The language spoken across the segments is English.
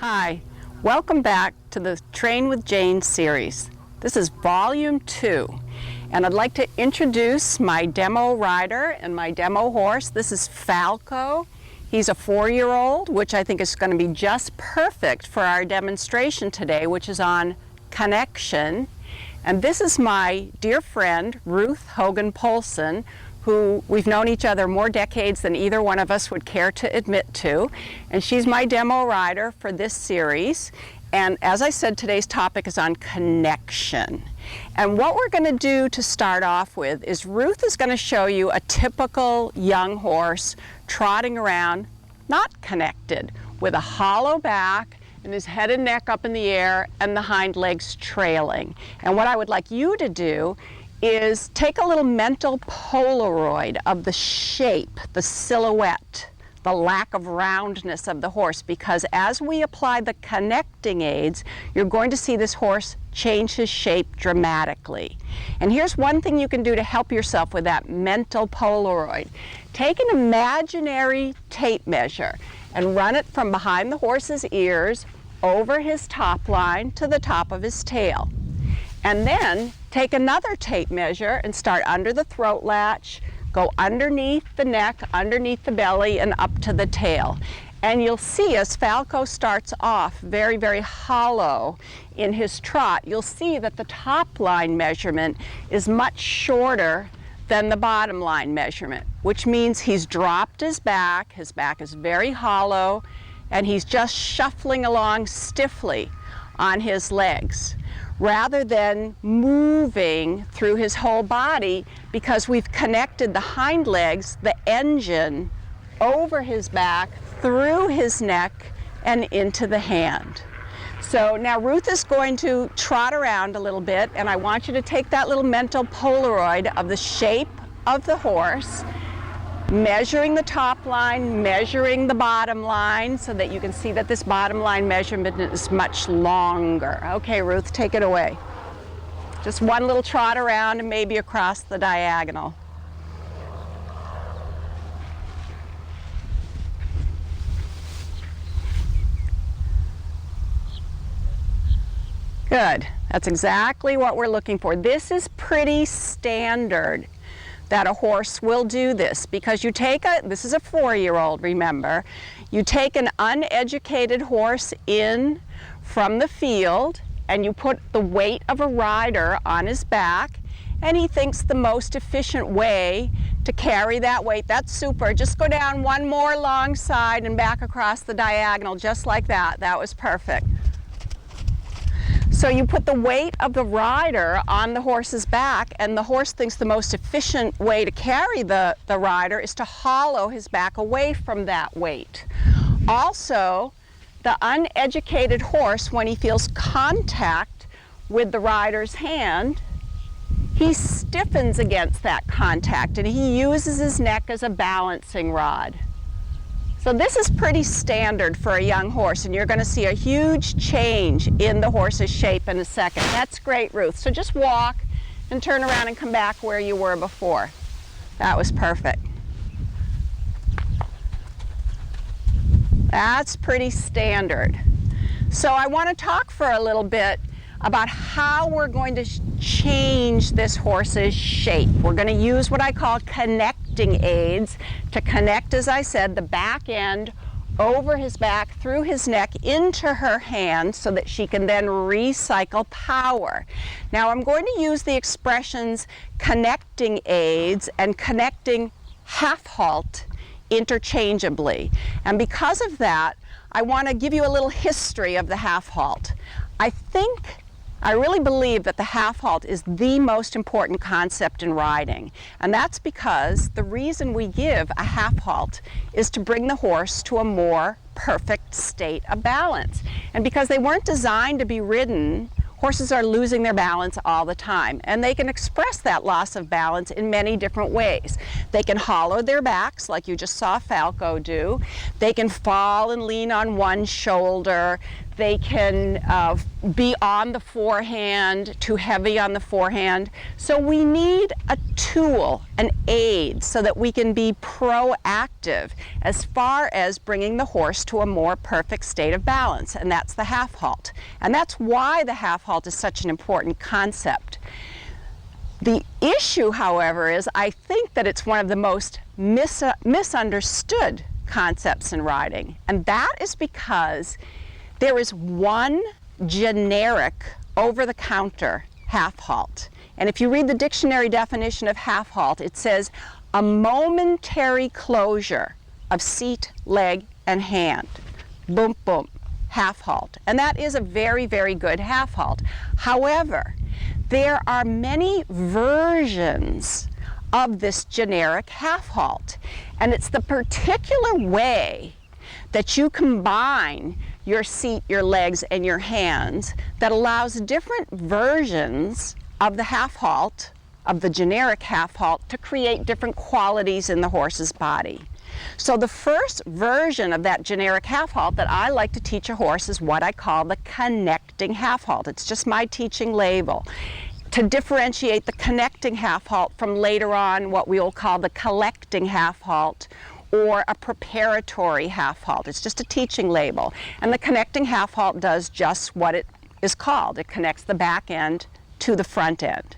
Hi, welcome back to the Train with Jane series. This is volume 2, and I'd like to introduce my demo rider and my demo horse. This is Falco. He's a 4-year-old, which I think is going to be just perfect for our demonstration today, which is on connection. And this is my dear friend, Ruth Hogan-Polson, who we've known each other more decades than either one of us would care to admit to. And she's my demo rider for this series. And as I said, today's topic is on connection. And what we're going to do to start off with is Ruth is going to show you a typical young horse trotting around, not connected, with a hollow back and his head and neck up in the air and the hind legs trailing. And what I would like you to do is take a little mental Polaroid of the shape, the silhouette, the lack of roundness of the horse, because as we apply the connecting aids, you're going to see this horse change his shape dramatically. And here's one thing you can do to help yourself with that mental Polaroid. Take an imaginary tape measure and run it from behind the horse's ears over his top line to the top of his tail. And then take another tape measure and start under the throat latch, go underneath the neck, underneath the belly, and up to the tail. And you'll see as Falco starts off very, very hollow in his trot, you'll see that the top line measurement is much shorter than the bottom line measurement, which means he's dropped his back is very hollow, and he's just shuffling along stiffly on his legs, rather than moving through his whole body, because we've connected the hind legs, the engine, over his back, through his neck, and into the hand. So now Ruth is going to trot around a little bit, and I want you to take that little mental Polaroid of the shape of the horse, measuring the top line, measuring the bottom line, so that you can see that this bottom line measurement is much longer. Okay, Ruth, take it away. Just one little trot around and maybe across the diagonal. Good. That's exactly what we're looking for. This is pretty standard that a horse will do this, because you take this is a 4-year-old, remember, you take an uneducated horse in from the field and you put the weight of a rider on his back, and he thinks the most efficient way to carry that weight, that's super, just go down one more long side and back across the diagonal, just like that. That was perfect. So you put the weight of the rider on the horse's back, and the horse thinks the most efficient way to carry the rider is to hollow his back away from that weight. Also, the uneducated horse, when he feels contact with the rider's hand, he stiffens against that contact, and he uses his neck as a balancing rod. So this is pretty standard for a young horse, and you're going to see a huge change in the horse's shape in a second. That's great, Ruth. So just walk and turn around and come back where you were before. That was perfect. That's pretty standard. So I want to talk for a little bit about how we're going to change this horse's shape. We're going to use what I call connecting aids to connect, as I said, the back end over his back, through his neck, into her hand, so that she can then recycle power. Now I'm going to use the expressions connecting aids and connecting half halt interchangeably. And because of that, I want to give you a little history of the half halt. I really believe that the half halt is the most important concept in riding, and that's because the reason we give a half halt is to bring the horse to a more perfect state of balance. And because they weren't designed to be ridden, horses are losing their balance all the time, and they can express that loss of balance in many different ways. They can hollow their backs, like you just saw Falco do. They can fall and lean on one shoulder. They can be on the forehand, too heavy on the forehand. So we need a tool, an aid, so that we can be proactive as far as bringing the horse to a more perfect state of balance, and that's the half halt. And that's why the half halt is such an important concept. The issue, however, is I think that it's one of the most misunderstood concepts in riding, and that is because there is one generic over-the-counter half halt. And if you read the dictionary definition of half halt, it says a momentary closure of seat, leg, and hand. Boom, boom, half halt. And that is a very, very good half halt. However, there are many versions of this generic half halt. And it's the particular way that you combine your seat, your legs, and your hands that allows different versions of the half halt, of the generic half halt, to create different qualities in the horse's body. So the first version of that generic half halt that I like to teach a horse is what I call the connecting half halt. It's just my teaching label, to differentiate the connecting half halt from later on what we will call the collecting half halt, or a preparatory half halt. It's just a teaching label. And the connecting half halt does just what it is called. It connects the back end to the front end.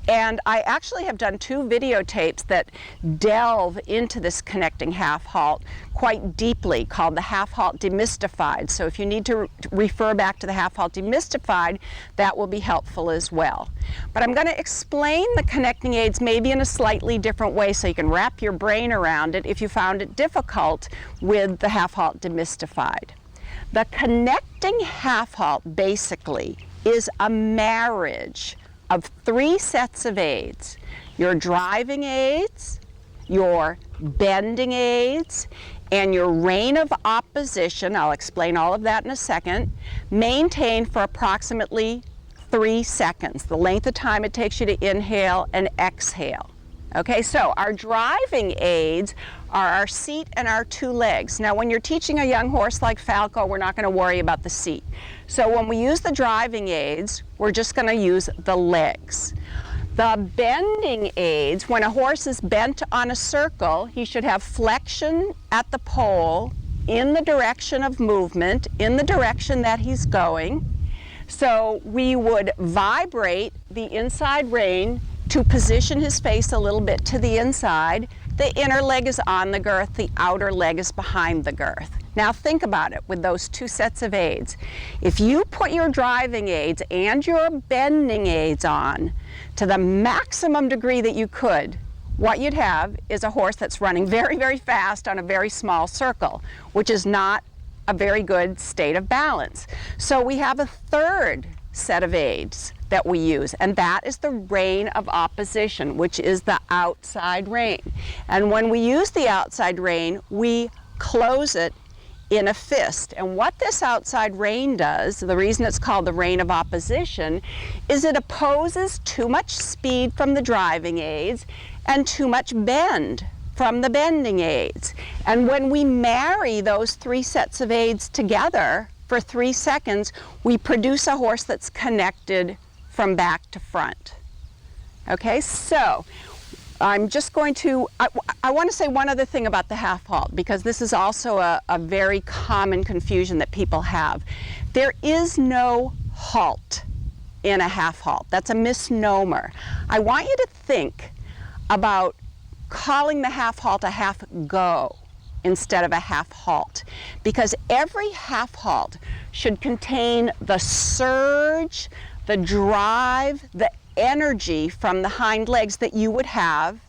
And I actually have done 2 videotapes that delve into this connecting half halt quite deeply, called the half halt demystified. So if you need to refer back to the half halt demystified, that will be helpful as well. But I'm going to explain the connecting aids maybe in a slightly different way so you can wrap your brain around it if you found it difficult with the half halt demystified. The connecting half halt basically is a marriage of 3 sets of aids: your driving aids, your bending aids, and your rein of opposition. I'll explain all of that in a second, maintained for approximately 3 seconds, the length of time it takes you to inhale and exhale. Okay, so our driving aids are our seat and our 2 legs. Now, when you're teaching a young horse like Falco, we're not going to worry about the seat. So when we use the driving aids, we're just going to use the legs. The bending aids, when a horse is bent on a circle, he should have flexion at the pole in the direction of movement, in the direction that he's going. So we would vibrate the inside rein to position his face a little bit to the inside. The inner leg is on the girth, the outer leg is behind the girth. Now think about it with those 2 sets of aids. If you put your driving aids and your bending aids on to the maximum degree that you could, what you'd have is a horse that's running very, very fast on a very small circle, which is not a very good state of balance. So we have a third set of aids that we use, and that is the rein of opposition, which is the outside rein. And when we use the outside rein, we close it in a fist. And what this outside rein does, the reason it's called the rein of opposition, is it opposes too much speed from the driving aids and too much bend from the bending aids. And when we marry those 3 sets of aids together for 3 seconds, we produce a horse that's connected from back to front. Okay, so I'm just going to, I want to say one other thing about the half halt, because this is also a very common confusion that people have. There is no halt in a half halt. That's a misnomer. I want you to think about calling the half halt a half go instead of a half halt, because every half halt should contain the surge, the drive, the energy from the hind legs that you would have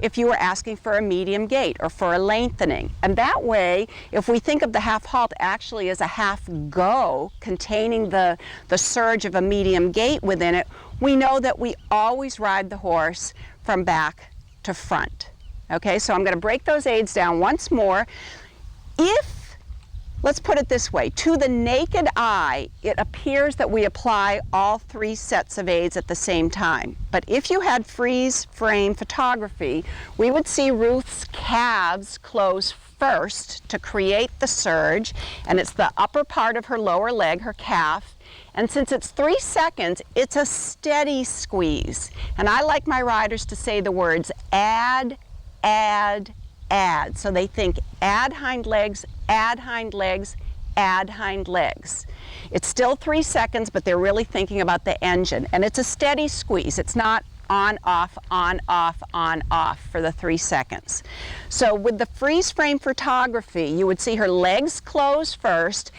if you were asking for a medium gait or for a lengthening. And that way, if we think of the half halt actually as a half go containing the surge of a medium gait within it, we know that we always ride the horse from back to front. Okay, so I'm going to break those aids down once more. Let's put it this way, to the naked eye, it appears that we apply all 3 sets of aids at the same time. But if you had freeze frame photography, we would see Ruth's calves close first to create the surge, and it's the upper part of her lower leg, her calf. And since it's 3 seconds, it's a steady squeeze. And I like my riders to say the words add, add, add. So they think add hind legs, add hind legs, add hind legs. It's still 3 seconds, but they're really thinking about the engine. And it's a steady squeeze. It's not on, off, on, off, on, off for the 3 seconds. So with the freeze frame photography, you would see her legs close first,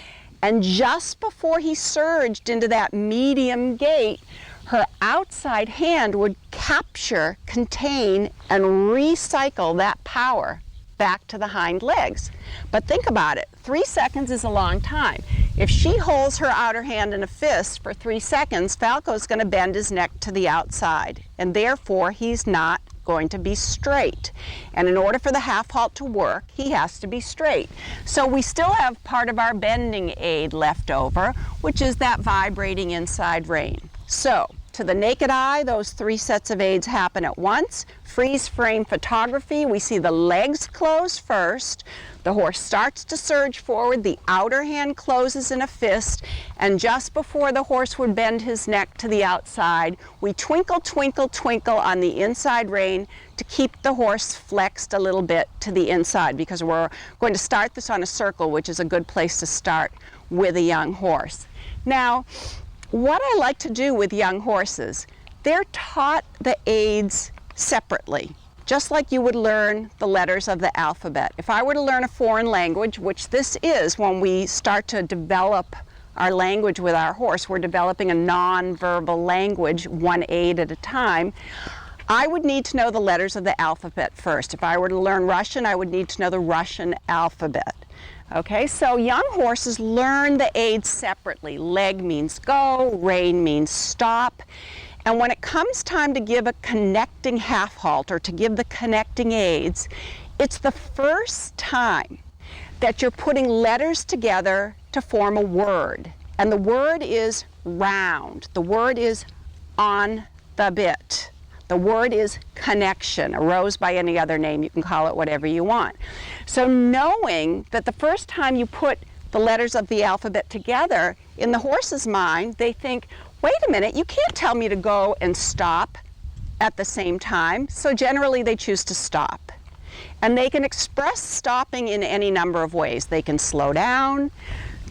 and just before he surged into that medium gait, her outside hand would capture, contain, and recycle that power back to the hind legs. But think about it, 3 seconds is a long time. If she holds her outer hand in a fist for 3 seconds, Falco's going to bend his neck to the outside, and therefore he's not going to be straight. And in order for the half halt to work, he has to be straight. So we still have part of our bending aid left over, which is that vibrating inside rein. So to the naked eye, those 3 sets of aids happen at once. Freeze frame photography, we see the legs close first. The horse starts to surge forward, the outer hand closes in a fist, and just before the horse would bend his neck to the outside, we twinkle, twinkle, twinkle on the inside rein to keep the horse flexed a little bit to the inside, because we're going to start this on a circle, which is a good place to start with a young horse. Now, what I like to do with young horses, they're taught the aids separately, just like you would learn the letters of the alphabet. If I were to learn a foreign language, which this is when we start to develop our language with our horse, we're developing a non-verbal language, one aid at a time, I would need to know the letters of the alphabet first. If I were to learn Russian, I would need to know the Russian alphabet. Okay, so young horses learn the aids separately. Leg means go, rein means stop. And when it comes time to give a connecting half halt or to give the connecting aids, it's the first time that you're putting letters together to form a word. And the word is round. The word is on the bit. The word is connection, a rose by any other name. You can call it whatever you want. So knowing that the first time you put the letters of the alphabet together, in the horse's mind, they think, wait a minute, you can't tell me to go and stop at the same time. So generally they choose to stop. And they can express stopping in any number of ways. They can slow down,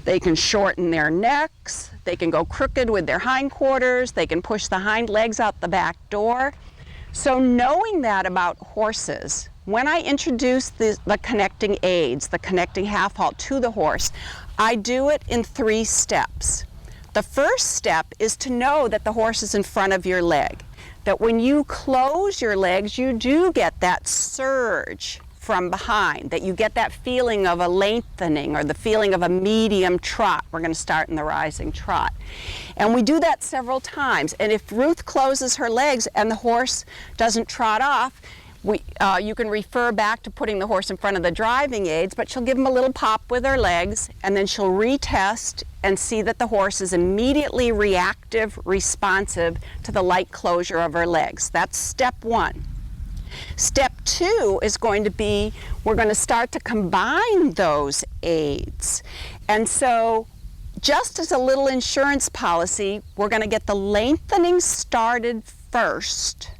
they can shorten their necks, they can go crooked with their hindquarters, they can push the hind legs out the back door. So knowing that about horses, when I introduce the connecting aids, the connecting half halt to the horse, I do it in 3 steps. The first step is to know that the horse is in front of your leg, that when you close your legs, you do get that surge from behind, that you get that feeling of a lengthening or the feeling of a medium trot. We're going to start in the rising trot. And we do that several times. And if Ruth closes her legs and the horse doesn't trot off, you can refer back to putting the horse in front of the driving aids, but she'll give him a little pop with her legs, and then she'll retest and see that the horse is immediately reactive, responsive to the light closure of her legs. That's step 1. Step 2 is going to be, we're going to start to combine those aids. And so, just as a little insurance policy, we're going to get the lengthening started first.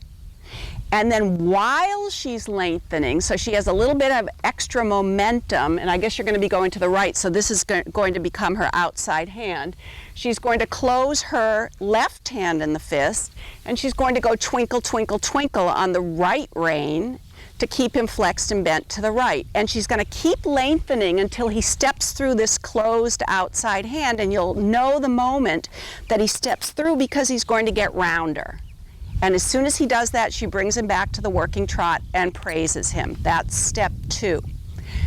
And then while she's lengthening, so she has a little bit of extra momentum, and I guess you're going to be going to the right, so this is going to become her outside hand. She's going to close her left hand in the fist, and she's going to go twinkle, twinkle, twinkle on the right rein to keep him flexed and bent to the right. And she's going to keep lengthening until he steps through this closed outside hand, and you'll know the moment that he steps through because he's going to get rounder. And as soon as he does that, she brings him back to the working trot and praises him. That's step 2.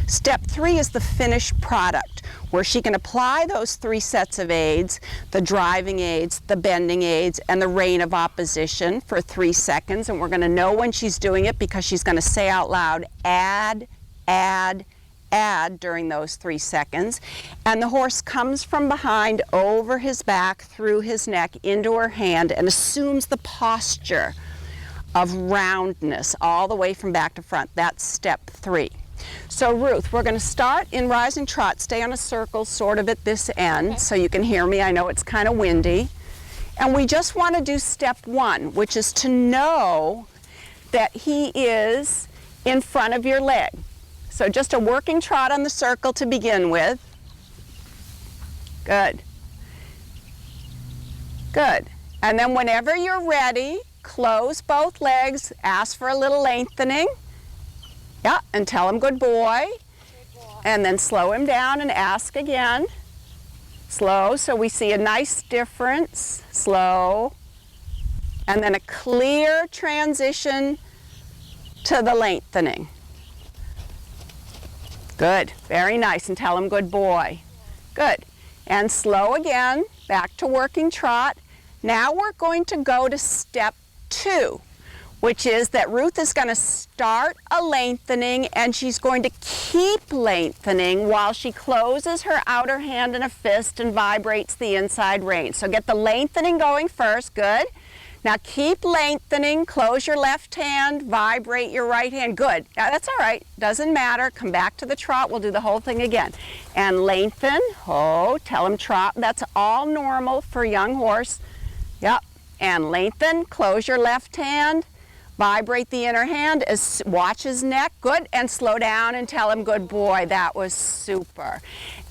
Step 3 is the finished product, where she can apply those 3 sets of aids, the driving aids, the bending aids, and the rein of opposition for 3 seconds. And we're going to know when she's doing it because she's going to say out loud, add, add, add during those 3 seconds. And the horse comes from behind, over his back, through his neck, into her hand, and assumes the posture of roundness all the way from back to front. That's step 3. So Ruth, we're going to start in rising trot. Stay on a circle sort of at this end so you can hear me. I know it's kind of windy. And we just want to do step 1, which is to know that he is in front of your leg. So just a working trot on the circle to begin with. Good. Good. And then whenever you're ready, close both legs, ask for a little lengthening. Yeah, and tell him good boy. And then slow him down and ask again. Slow, so we see a nice difference. Slow. And then a clear transition to the lengthening. Good, very nice, and tell him good boy. Good, and slow again, back to working trot. Now we're going to go to step 2, which is that Ruth is going to start a lengthening and she's going to keep lengthening while she closes her outer hand in a fist and vibrates the inside rein. So get the lengthening going first, good. Now keep lengthening, close your left hand, vibrate your right hand, good. That's all right, doesn't matter, come back to the trot, we'll do the whole thing again. And lengthen, oh, tell him trot, that's all normal for a young horse. Yep, and lengthen, close your left hand, vibrate the inner hand, watch his neck, good, and slow down and tell him good boy, that was super.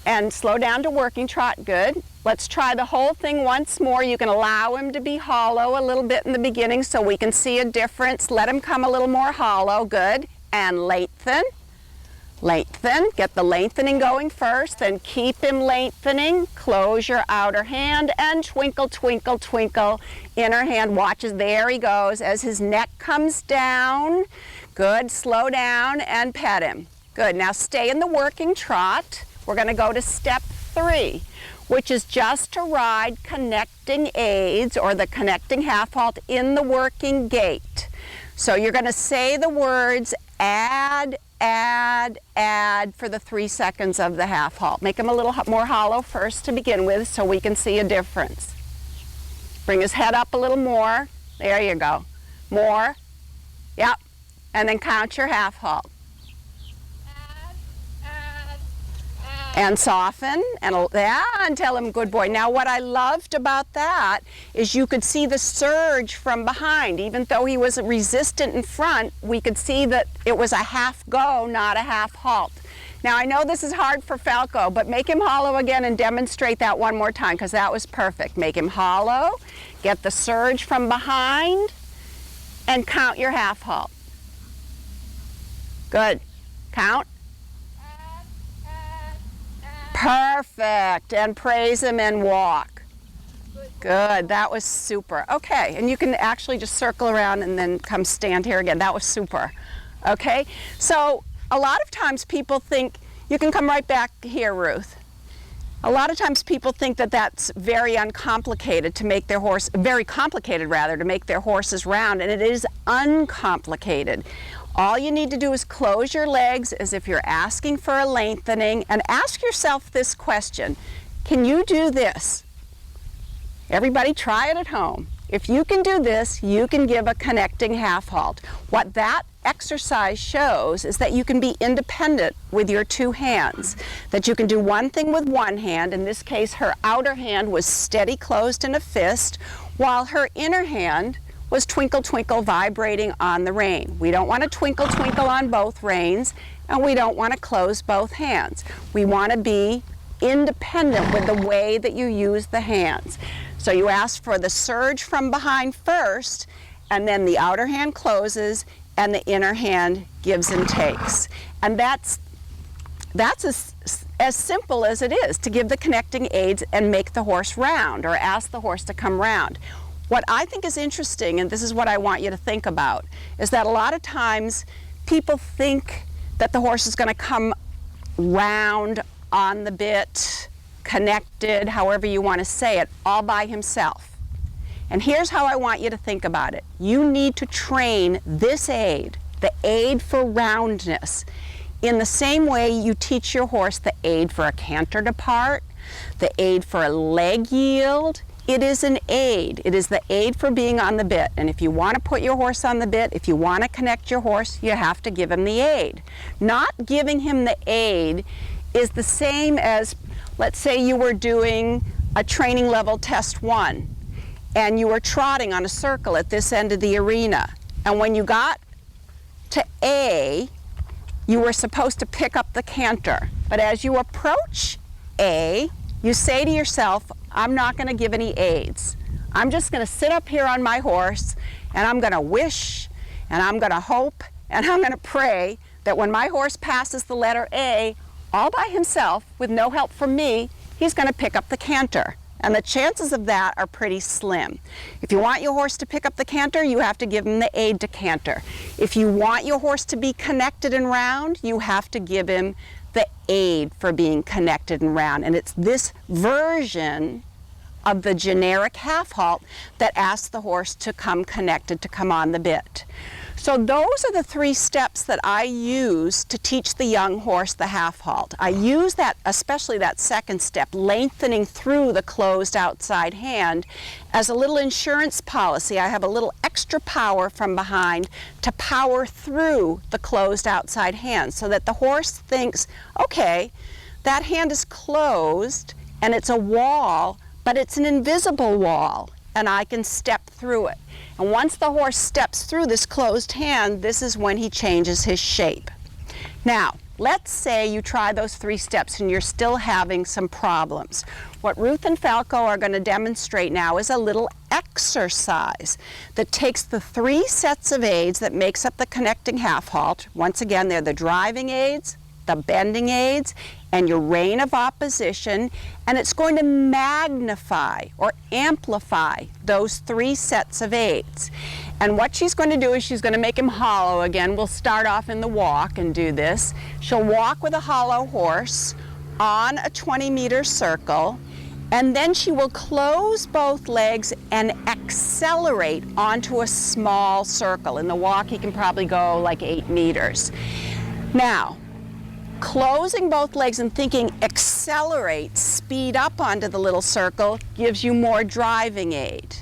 And slow down to working trot, good. Let's try the whole thing once more. You can allow him to be hollow a little bit in the beginning so we can see a difference. Let him come a little more hollow, good. And lengthen, lengthen, get the lengthening going first, then keep him lengthening. Close your outer hand and twinkle, twinkle, twinkle. Inner hand watches, there he goes as his neck comes down. Good, slow down and pet him. Good, now stay in the working trot. We're going to go to step 3, which is just to ride connecting aids or the connecting half halt in the working gait. So you're going to say the words add, add, add for the 3 seconds of the half halt. Make him a little more hollow first to begin with so we can see a difference. Bring his head up a little more. There you go. More. Yep. And then count your half halt. And soften, and tell him good boy. Now what I loved about that is you could see the surge from behind. Even though he was resistant in front, we could see that it was a half go, not a half halt. Now I know this is hard for Falco, but make him hollow again and demonstrate that one more time because that was perfect. Make him hollow, get the surge from behind, and count your half halt. Good. Count. Perfect, and praise him and walk. Good, that was super. Okay, and you can actually just circle around and then come stand here again. That was super. Okay, so a lot of times people think, you can come right back here, Ruth. A lot of times people think that that's very uncomplicated to make their horse, very complicated rather, to make their horses round, and it is uncomplicated. All you need to do is close your legs as if you're asking for a lengthening and ask yourself this question. Can you do this? Everybody try it at home. If you can do this, you can give a connecting half halt. What that exercise shows is that you can be independent with your 2 hands. That you can do one thing with one hand. In this case, her outer hand was steady closed in a fist, while her inner hand was twinkle, twinkle, vibrating on the rein. We don't want to twinkle, twinkle on both reins, and we don't want to close both hands. We want to be independent with the way that you use the hands. So you ask for the surge from behind first, and then the outer hand closes, and the inner hand gives and takes. And that's as simple as it is to give the connecting aids and make the horse round, or ask the horse to come round. What I think is interesting, and this is what I want you to think about, is that a lot of times people think that the horse is going to come round on the bit, connected, however you want to say it, all by himself. And here's how I want you to think about it. You need to train this aid, the aid for roundness, in the same way you teach your horse the aid for a canter depart, the aid for a leg yield, it is an aid. It is the aid for being on the bit. And if you want to put your horse on the bit, if you want to connect your horse, you have to give him the aid. Not giving him the aid is the same as, let's say you were doing a training level test 1 and you were trotting on a circle at this end of the arena. And when you got to A, you were supposed to pick up the canter. But as you approach A, you say to yourself, I'm not going to give any aids. I'm just going to sit up here on my horse and I'm going to wish and I'm going to hope and I'm going to pray that when my horse passes the letter A all by himself with no help from me, he's going to pick up the canter. And the chances of that are pretty slim. If you want your horse to pick up the canter, you have to give him the aid to canter. If you want your horse to be connected and round, you have to give him the aid for being connected and round. And it's this version of the generic half halt that asks the horse to come connected, to come on the bit. So those are the 3 steps that I use to teach the young horse the half halt. I use that, especially that second step, lengthening through the closed outside hand, as a little insurance policy. I have a little extra power from behind to power through the closed outside hand so that the horse thinks, okay, that hand is closed and it's a wall, but it's an invisible wall and I can step through it. And once the horse steps through this closed hand, this is when he changes his shape. Now, let's say you try those 3 steps and you're still having some problems. What Ruth and Falco are going to demonstrate now is a little exercise that takes the 3 sets of aids that makes up the connecting half halt. Once again, they're the driving aids, the bending aids, and your rein of opposition, and it's going to magnify or amplify those 3 sets of aids. And what she's going to do is she's going to make him hollow again. We'll start off in the walk and do this. She'll walk with a hollow horse on a 20-meter circle, and then she will close both legs and accelerate onto a small circle. In the walk, he can probably go like 8 meters. Now, closing both legs and thinking accelerate, speed up onto the little circle gives you more driving aid.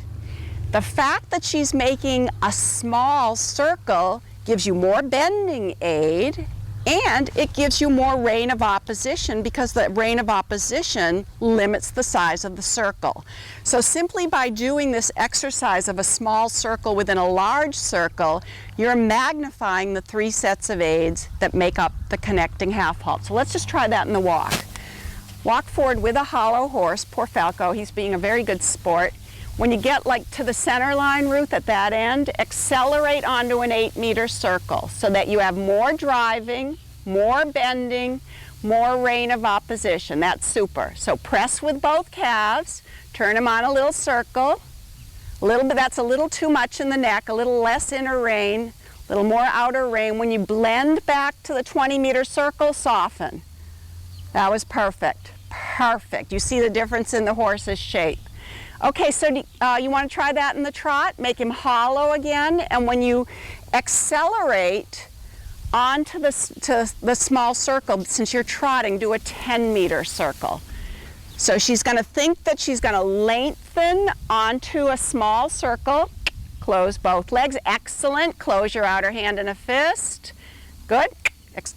The fact that she's making a small circle gives you more bending aid, and it gives you more rein of opposition because the rein of opposition limits the size of the circle. So simply by doing this exercise of a small circle within a large circle, you're magnifying the 3 sets of aids that make up the connecting half halt. So let's just try that in the walk. Walk forward with a hollow horse. Poor Falco, he's being a very good sport. When you get like to the center line, Ruth, at that end, accelerate onto an 8-meter circle so that you have more driving, more bending, more rein of opposition. That's super. So press with both calves, turn them on a little circle. A little bit, that's a little too much in the neck, a little less inner rein, a little more outer rein. When you blend back to the 20-meter circle, soften. That was perfect. Perfect. You see the difference in the horse's shape. Okay, so you want to try that in the trot? Make him hollow again, and when you accelerate onto the small circle, since you're trotting, do a 10-meter circle. So she's going to think that she's going to lengthen onto a small circle. Close both legs. Excellent. Close your outer hand in a fist. Good.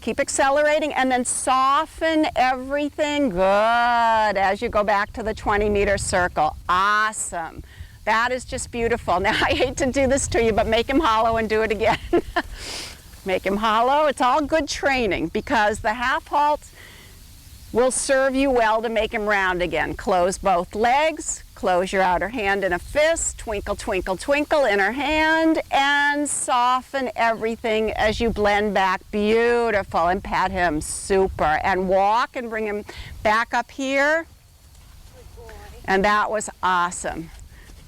Keep accelerating, and then soften everything. Good. As you go back to the 20-meter circle. Awesome. That is just beautiful. Now, I hate to do this to you, but make him hollow and do it again. Make him hollow. It's all good training because the half halt will serve you well to make him round again. Close both legs. Close your outer hand in a fist, twinkle, twinkle, twinkle, inner hand, and soften everything as you blend back. Beautiful, and pat him, super. And walk and bring him back up here. And that was awesome.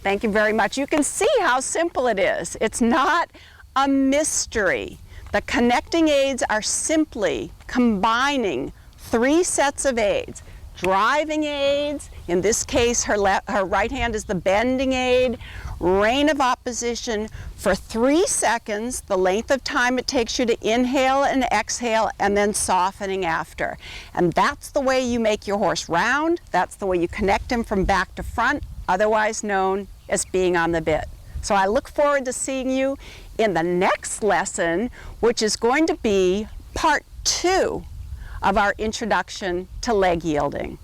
Thank you very much. You can see how simple it is. It's not a mystery. The connecting aids are simply combining 3 sets of aids. Driving aids, in this case her right hand is the bending aid, rein of opposition for 3 seconds, the length of time it takes you to inhale and exhale, and then softening after. And that's the way you make your horse round, that's the way you connect him from back to front, otherwise known as being on the bit. So I look forward to seeing you in the next lesson, which is going to be part 2 of our introduction to leg yielding.